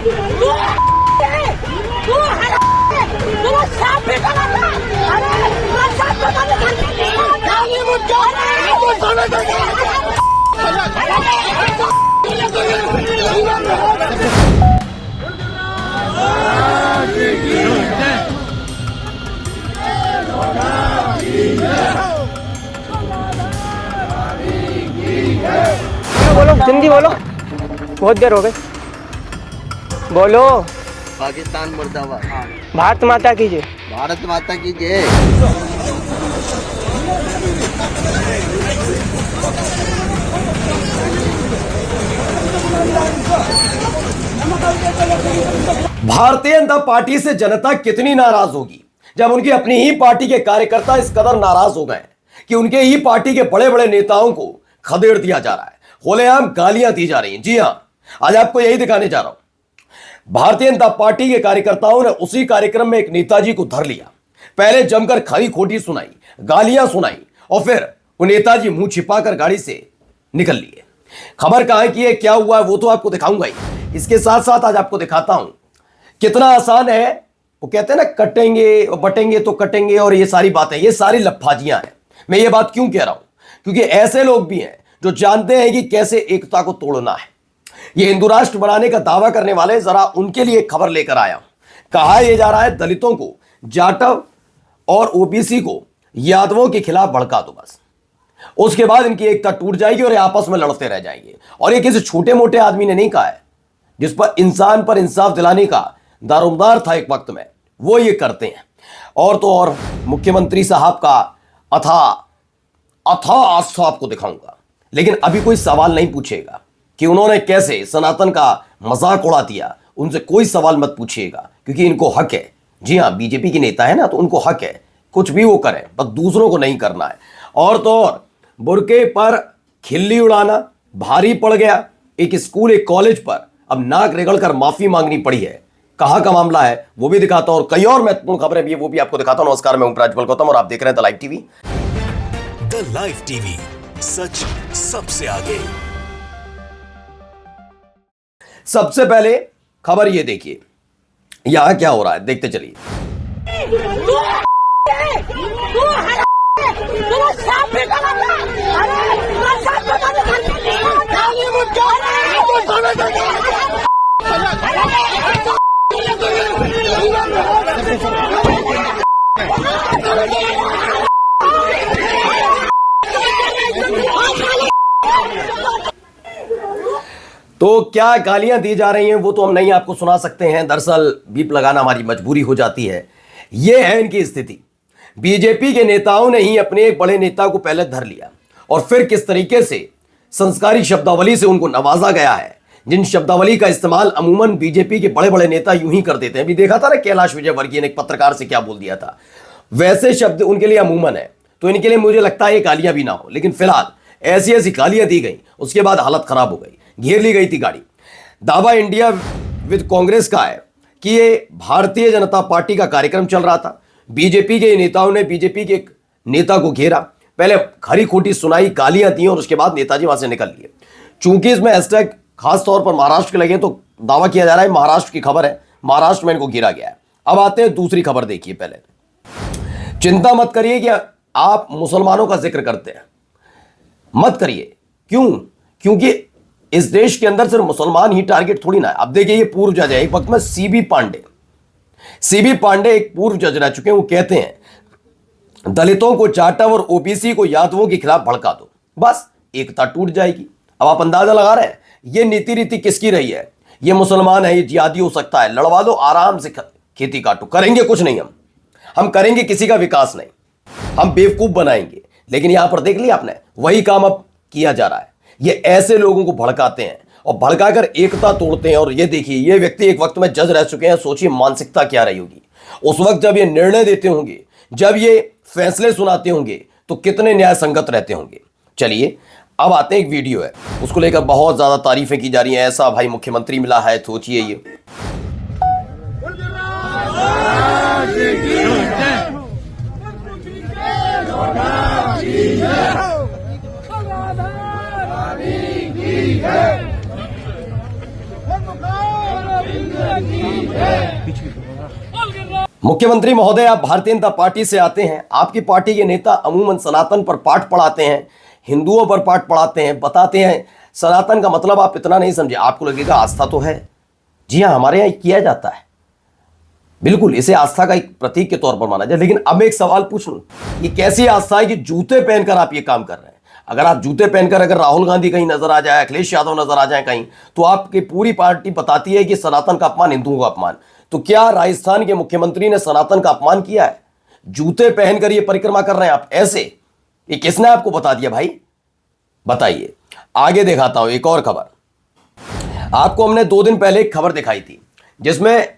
बोलो हिंदी बोलो, बहुत देर हो गई। बोलो। पाकिस्तान मुर्दाबाद। भारत माता की जय। भारत माता की जय। भारतीय जनता पार्टी से जनता कितनी नाराज होगी जब उनकी अपनी ही पार्टी के कार्यकर्ता इस कदर नाराज हो गए कि उनके ही पार्टी के बड़े बड़े नेताओं को खदेड़ दिया जा रहा है, खुलेआम गालियां दी जा रही हैं। जी हां, आज आपको यही दिखाने जा रहा हूं। भारतीय जनता पार्टी के कार्यकर्ताओं ने उसी कार्यक्रम में एक नेताजी को धर लिया, पहले जमकर खरी खोटी सुनाई, गालियां सुनाई और फिर वो नेताजी मुंह छिपाकर गाड़ी से निकल लिए। खबर कहां की है, क्या हुआ है, वो तो आपको दिखाऊंगा ही। इसके साथ साथ आज आपको दिखाता हूं कितना आसान है। वो कहते हैं ना, कटेंगे और बटेंगे तो कटेंगे, और ये सारी बातें, ये सारी लफाजियां हैं। मैं ये बात क्यों कह रहा हूं, क्योंकि ऐसे लोग भी हैं जो जानते हैं कि कैसे एकता को तोड़ना है। ये हिंदू राष्ट्र बनाने का दावा करने वाले, जरा उनके लिए खबर लेकर आया हूं। कहा यह जा रहा है, दलितों को, जाटव और ओबीसी को यादवों के खिलाफ भड़का दो बस, उसके बाद इनकी एकता टूट जाएगी और ये आपस में लड़ते रह जाएंगे। और ये किसी छोटे मोटे आदमी ने नहीं कहा है, जिस पर इंसान पर इंसाफ दिलाने का दारोमदार था एक वक्त में, वो ये करते हैं। और तो और मुख्यमंत्री साहब का अथा आस्था आपको दिखाऊंगा, लेकिन अभी कोई सवाल नहीं पूछेगा कि उन्होंने कैसे सनातन का मजाक उड़ा दिया। उनसे कोई सवाल मत पूछिएगा, क्योंकि इनको हक है। जी हां, बीजेपी के नेता है ना, तो उनको हक है, कुछ भी वो करें, बस दूसरों को नहीं करना है। और तो और बुरके पर खिल्ली उड़ाना भारी पड़ गया। एक स्कूल, एक कॉलेज पर अब नाक रगड़कर माफी मांगनी पड़ी है। कहां का मामला है वो भी दिखाता हूं, और कई और महत्वपूर्ण खबरें भी, वो भी आपको दिखाता हूं। नमस्कार, मैं हूं प्रज्वल गौतम और आप देख रहे हैं the live TV. The live TV, सच सबसे आगे। सबसे पहले खबर ये देखिए, यहां क्या हो रहा है, देखते चलिए। तो क्या गालियां दी जा रही हैं वो तो हम नहीं आपको सुना सकते हैं, दरअसल बीप लगाना हमारी मजबूरी हो जाती है। यह है इनकी स्थिति। बीजेपी के नेताओं ने ही अपने एक बड़े नेता को पहले धर लिया और फिर किस तरीके से संस्कारी शब्दावली से उनको नवाजा गया है, जिन शब्दावली का इस्तेमाल अमूमन बीजेपी के बड़े बड़े नेता यूं ही कर देते हैं। अभी देखा था ना, कैलाश विजयवर्गीय ने एक पत्रकार से क्या बोल दिया था, वैसे शब्द उनके लिए अमूमन है। तो इनके लिए मुझे लगता है ये गालियां भी ना हो, लेकिन फिलहाल ऐसी ऐसी गालियां दी गई, उसके बाद हालत खराब हो गई, घेर ली गई थी गाड़ी। दावा इंडिया विद कांग्रेस का है कि ये भारतीय जनता पार्टी का कार्यक्रम चल रहा था। बीजेपी के नेताओं ने बीजेपी के एक नेता को घेरा, पहले खरी खोटी सुनाई, गालियां दी और उसके बाद नेताजी वहां से निकल लिए। चूंकि इसमें हैशटैग खास तौर पर महाराष्ट्र के लगे, तो दावा किया जा रहा है महाराष्ट्र की खबर है, महाराष्ट्र में इनको घेरा गया है। अब आते हैं दूसरी खबर, देखिए। पहले चिंता मत करिए कि आप मुसलमानों का जिक्र करते हैं, मत करिए। क्यों? क्योंकि इस देश के अंदर सिर्फ मुसलमान ही टारगेट थोड़ी ना है। अब देखिए, ये पूर्व जज है, एक वक्त में सीबी पांडे एक पूर्व जज रह चुके हैं। वो कहते हैं दलितों को, जाटव और ओबीसी को यादवों के खिलाफ भड़का दो, बस एकता टूट जाएगी। अब आप अंदाजा लगा रहे हैं ये नीति रीति किसकी रही है। ये मुसलमान है, ये जिहादी हो सकता है, लड़वा दो, आराम से खेती काटो। करेंगे कुछ नहीं, हम करेंगे किसी का विकास नहीं, हम बेवकूफ बनाएंगे। लेकिन यहां पर देख लिया आपने, वही काम अब किया जा रहा है। ये ऐसे लोगों को भड़काते हैं और भड़काकर एकता तोड़ते हैं। और ये देखिए, ये व्यक्ति एक वक्त में जज रह चुके हैं। सोचिए मानसिकता क्या रही होगी उस वक्त जब ये निर्णय देते होंगे, जब ये फैसले सुनाते होंगे, तो कितने न्याय संगत रहते होंगे। चलिए अब आते हैं, एक वीडियो है, उसको लेकर बहुत ज्यादा तारीफें की जा रही हैं। ऐसा भाई मुख्यमंत्री मिला है, सोचिए ये। मुख्यमंत्री महोदय, आप भारतीय जनता पार्टी से आते हैं। आपकी पार्टी के नेता अमूमन सनातन पर पाठ पढ़ाते हैं, हिंदुओं पर पाठ पढ़ाते हैं, बताते हैं सनातन का मतलब आप इतना नहीं समझे। आपको लगेगा आस्था तो है। जी हाँ, हमारे यहाँ किया जाता है, बिल्कुल इसे आस्था का एक प्रतीक के तौर पर माना जाए। लेकिन अब एक सवाल पूछ लूं, ये कैसी आस्था है कि जूते पहनकर आप ये काम कर रहे हैं? अगर आप जूते पहनकर अगर राहुल गांधी कहीं नजर आ जाए, अखिलेश यादव नजर आ जाए कहीं, तो आपकी पूरी पार्टी बताती है कि सनातन का अपमान, हिंदुओं का अपमान। तो क्या राजस्थान के मुख्यमंत्री ने सनातन का अपमान किया है? जूते पहनकर ये परिक्रमा कर रहे हैं आप ऐसे? ये किसने आपको बता दिया भाई? बताइए। आगे दिखाता हूं एक और खबर। आपको हमने 2 दिन पहले एक खबर दिखाई थी जिसमें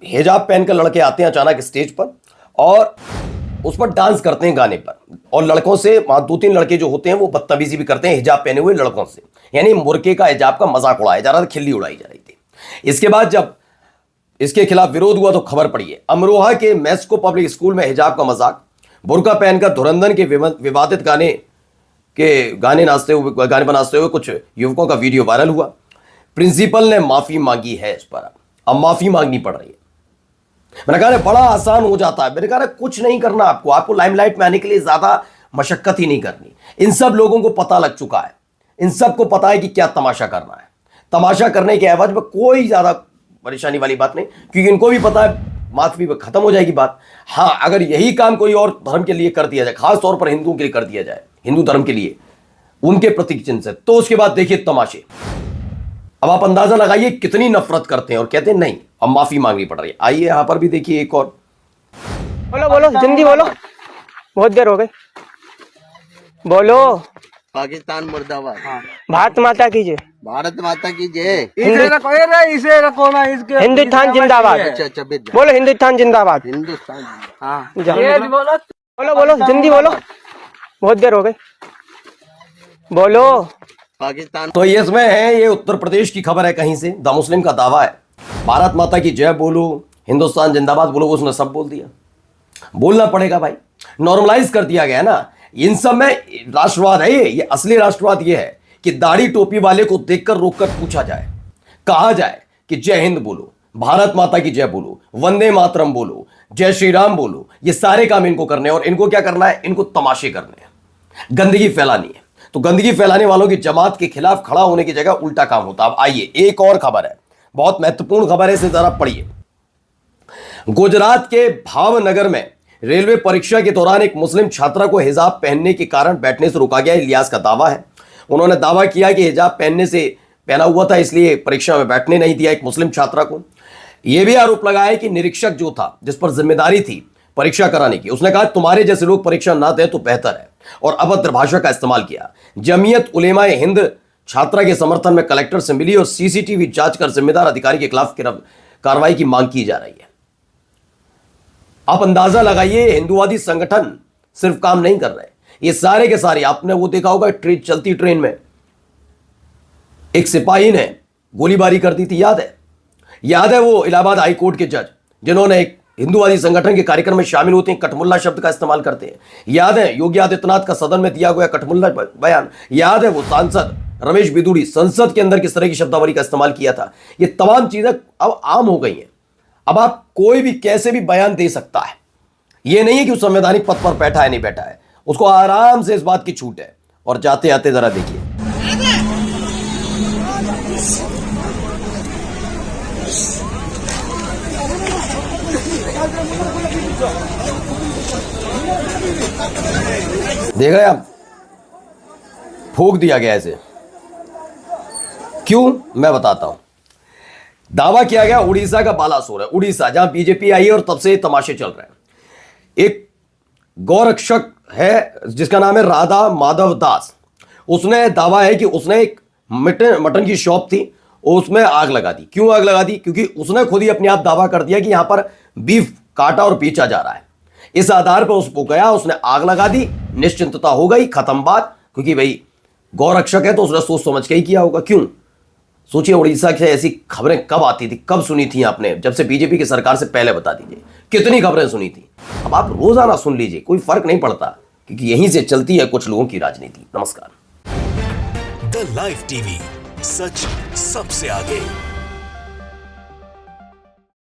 हिजाब पहनकर लड़के आते हैं अचानक स्टेज पर और उस पर डांस करते हैं गाने पर, और लड़कों से वहां 2-3 लड़के जो होते हैं वो बदतमीजी भी करते हैं हिजाब पहने हुए लड़कों से। यानी मुर्के का हिजाब का मजाक उड़ाया जा रहा था, खिल्ली उड़ाई जा रही थी। इसके बाद जब इसके खिलाफ विरोध हुआ तो खबर पड़ी है अमरोहा के मेस्को पब्लिक स्कूल में हिजाब का मजाक, बुर्का पहनकर धुरंधर के विवादित गाने बनाते हुए कुछ युवकों का वीडियो वायरल हुआ। प्रिंसिपल ने माफी मांगी है इस पर, अब माफी मांगनी पड़ रही है। मैंने कहा बड़ा आसान हो जाता है। मैंने कहा कुछ नहीं करना, आपको लाइमलाइट में आने के लिए ज्यादा मशक्कत ही नहीं करनी। इन सब लोगों को पता लग चुका है, इन सबको पता है कि क्या तमाशा करना है। तमाशा करने के एवज में कोई ज्यादा परेशानी वाली बात नहीं, क्योंकि इनको भी पता है माफी पे खत्म हो जाएगी बात। हाँ, अगर यही काम कोई और धर्म के लिए कर दिया जाए, खास तौर पर हिंदुओं के लिए कर दिया जाए, हिंदू धर्म के लिए, उनके प्रतीक चिन्ह से, तो उसके बाद देखिए तमाशे। अब आप अंदाजा लगाइए कितनी नफरत करते हैं और कहते हैं नहीं अब माफी मांगनी पड़ रही है। आइए यहां पर भी देखिए एक और। बोलो जल्दी बोलो, बहुत देर हो गई। बोलो। पाकिस्तान मुर्दाबाद। भारत माता की जय। भारत माता की जय। हिंदुस्तान जिंदाबाद। अच्छा बोलो हिंदुस्तान जिंदाबाद। हिंदुस्तान। बोलो जल्दी बोलो, बहुत देर हो गई। बोलो। पाकिस्तान। तो ये इसमें है, ये उत्तर प्रदेश की खबर है कहीं से। द मुस्लिम का दावा है भारत माता की जय बोलो, हिंदुस्तान जिंदाबाद बोलो, उसने सब बोल दिया। बोलना पड़ेगा भाई, नॉर्मलाइज कर दिया गया ना। इन सब में राष्ट्रवाद है। ये असली राष्ट्रवाद ये है कि दाढ़ी टोपी वाले को देखकर रोककर पूछा जाए, कहा जाए कि जय हिंद बोलो, भारत माता की जय बोलो, वंदे मातरम बोलो, जय श्री राम बोलो। ये सारे काम इनको करने हैं। और इनको क्या करना है? इनको तमाशे करने हैं, गंदगी फैलानी है। तो गंदगी फैलाने वालों की जमात के खिलाफ खड़ा होने की जगह उल्टा काम होता है। अब आइए एक और खबर है, बहुत महत्वपूर्ण खबर है, इसे जरा पढ़िए। गुजरात के भावनगर में रेलवे परीक्षा के दौरान एक मुस्लिम छात्रा को हिजाब पहनने के कारण बैठने से रोका गया। इलियास का दावा है। उन्होंने दावा किया कि हिजाब पहना हुआ था, इसलिए परीक्षा में बैठने नहीं दिया एक मुस्लिम छात्रा को। यह भी आरोप लगाया कि निरीक्षक जो था, जिस पर जिम्मेदारी थी परीक्षा कराने की, उसने कहा तुम्हारे जैसे लोग परीक्षा ना दें तो बेहतर है, और अभद्र भाषा का इस्तेमाल किया। जमीयत उलेमाए हिंद छात्रा के समर्थन में कलेक्टर से मिली और सीसीटीवी जांच कर जिम्मेदार अधिकारी के खिलाफ कार्रवाई की मांग की जा रही है। आप अंदाजा लगाइए, हिंदुवादी संगठन सिर्फ काम नहीं कर रहे, ये सारे के सारे। आपने वो देखा होगा चलती ट्रेन में एक सिपाही ने गोलीबारी कर दी थी, याद है वो इलाहाबाद हाई कोर्ट के जज जिन्होंने एक हिंदुवादी संगठन के कार्यक्रम में शामिल होते हैं कठमुल्ला शब्द का इस्तेमाल करते हैं। याद है योगी आदित्यनाथ का सदन में दिया गया कठमुल्ला बयान। याद है वो सांसद रमेश बिदुड़ी संसद के अंदर किस तरह की शब्दावली का इस्तेमाल किया था। ये तमाम चीजें अब आम हो गई हैं। अब आप कोई भी कैसे भी बयान दे सकता है। यह नहीं है कि वो संवैधानिक पद पर बैठा है नहीं बैठा है, उसको आराम से इस बात की छूट है। और जाते आते जरा देखिए, देख रहे हैं आप, फूंक दिया गया इसे। क्यों, मैं बताता हूं। दावा किया गया उड़ीसा का बालासोर है, उड़ीसा, जहां बीजेपी आई है और तब से तमाशे चल रहे हैं। एक गौरक्षक है जिसका नाम है राधा माधव दास। उसने दावा है कि उसने एक मटन की शॉप थी, उसमें आग लगा दी। क्यों आग लगा दी? क्योंकि उसने खुद ही अपने आप दावा कर दिया कि यहां पर बीफ काटा और बेचा जा रहा है। इस आधार पर उसको गया, उसने आग लगा दी, निश्चिंतता हो गई, खत्म बात। क्योंकि भाई गौरक्षक है तो उसने सोच समझ के ही किया होगा। क्यों? सोचिए उड़ीसा से ऐसी खबरें कब आती थी, कब सुनी थी आपने? जब से बीजेपी की सरकार से पहले बता दीजिए कितनी खबरें सुनी थी। अब आप रोजाना सुन लीजिए, कोई फर्क नहीं पड़ता, क्योंकि यहीं से चलती है कुछ लोगों की राजनीति। नमस्कार। द लाइव टीवी, सच सबसे आगे।